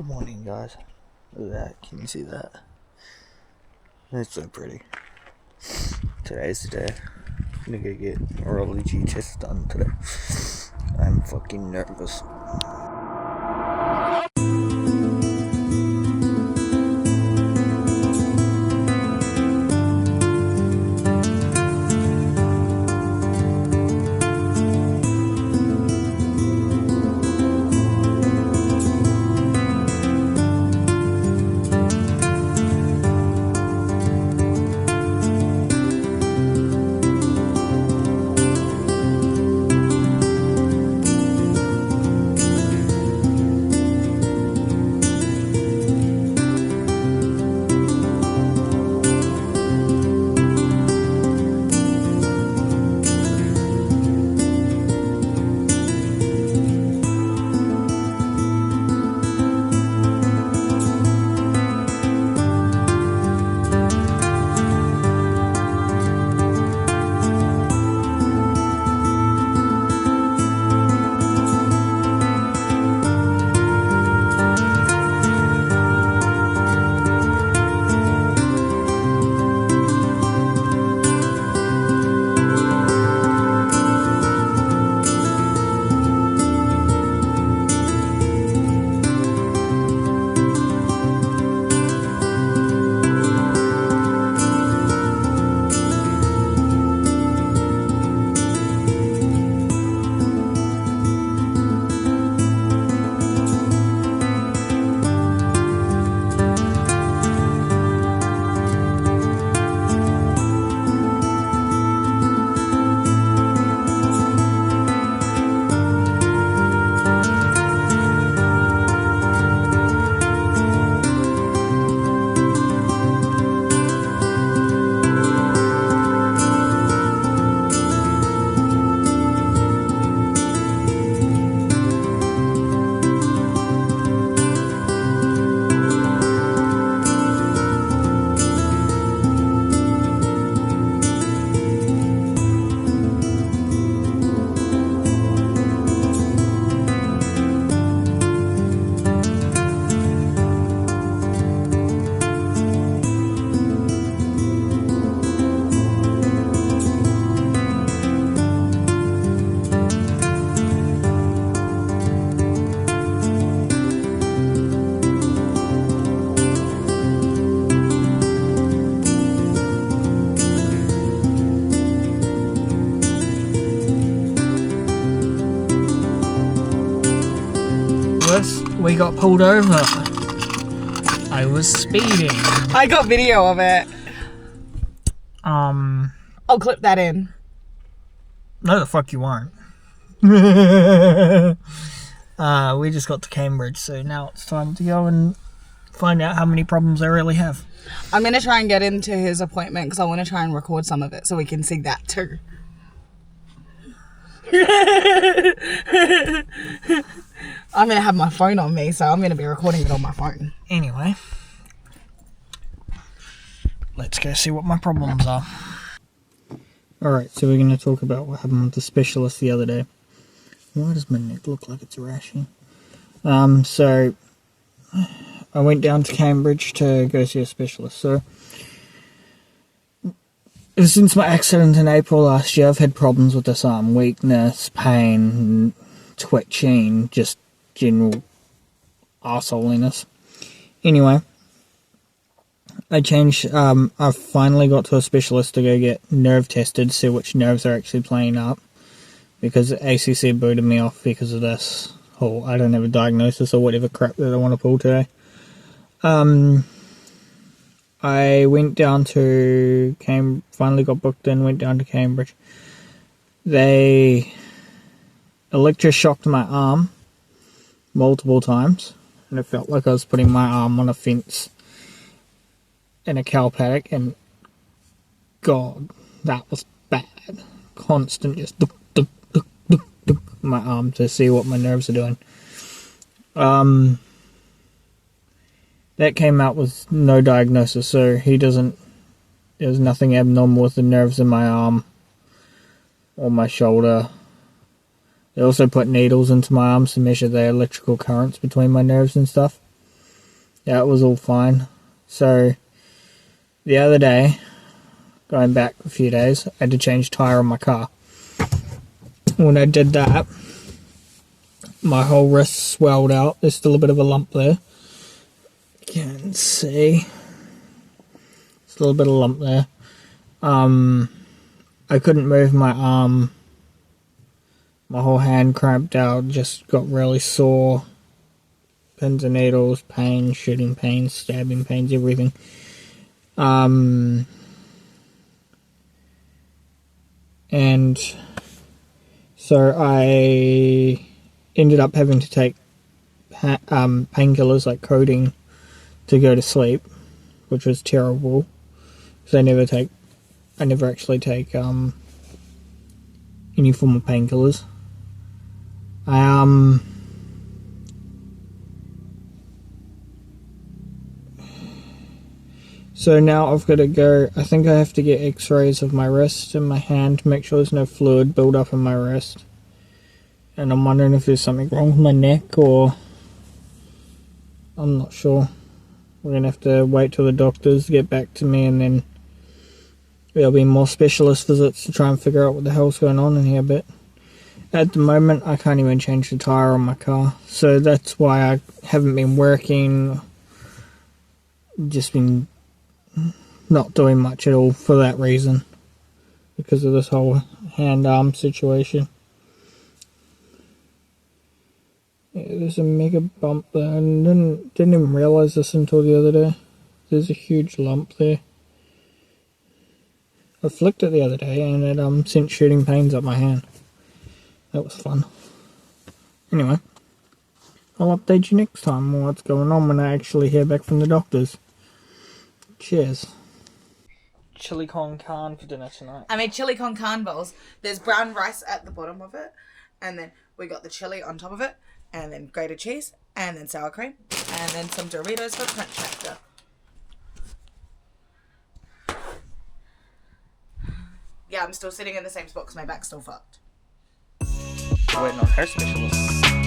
Good morning, guys. Look at that. Can you see that? It's so pretty. Today's the day. I'm gonna go get a Rolly G test done today. I'm fucking nervous. We got pulled over. I was speeding. I got video of it. I'll clip that in. No, the fuck you won't. We just got to Cambridge, so now it's time to go and find out how many problems I really have. I'm going to try and get into his appointment because I want to try and record some of it so we can see that too. I'm going to have my phone on me, so I'm going to be recording it on my phone. Anyway, let's go see what my problems are. Alright, so we're going to talk about what happened with the specialist the other day. Why does my neck look like it's rashy? So, I went down to Cambridge to go see a specialist. So, since my accident in April last year, I've had problems with this arm. Weakness, pain, twitching, just general arseholiness. Anyway, I finally got to a specialist to go get nerve tested, see which nerves are actually playing up, because ACC booted me off because of this whole I don't have a diagnosis or whatever crap that I want to pull today. I went down to finally got booked in, went down to Cambridge. They electroshocked my arm multiple times, and it felt like I was putting my arm on a fence in a cow paddock, and God, that was bad. Constant just duk, duk, duk, duk, duk, my arm to see what my nerves are doing. That came out with no diagnosis, so there's nothing abnormal with the nerves in my arm or my shoulder. They also put needles into my arms to measure the electrical currents between my nerves and stuff. That was all fine. So, the other day, going back a few days, I had to change tyre on my car. When I did that, my whole wrist swelled out. There's still a bit of a lump there. You can see. There's a little bit of lump there. I couldn't move my arm. My whole hand cramped out, just got really sore. Pins and needles, pain, shooting pains, stabbing pains, everything. And so I ended up having to take painkillers like codeine to go to sleep, which was terrible. Because I never actually take any form of painkillers. So now I've got to go, I think I have to get x-rays of my wrist and my hand to make sure there's no fluid build up in my wrist. And I'm wondering if there's something wrong with my neck, or I'm not sure. We're going to have to wait till the doctors get back to me, and then there'll be more specialist visits to try and figure out what the hell's going on in here. But at the moment I can't even change the tyre on my car, so that's why I haven't been working, just been not doing much at all for that reason, because of this whole hand-arm situation. Yeah, there's a mega bump there, and didn't even realise this until the other day. There's a huge lump there. I flicked it the other day and it sent shooting pains up my hand. That was fun. Anyway, I'll update you next time on what's going on when I actually hear back from the doctors. Cheers. Chili con carne for dinner tonight. I made chili con carne bowls. There's brown rice at the bottom of it, and then we got the chili on top of it, and then grated cheese, and then sour cream, and then some Doritos for crunch factor. Yeah, I'm still sitting in the same spot because my back's still fucked. Waiting on hair specialists.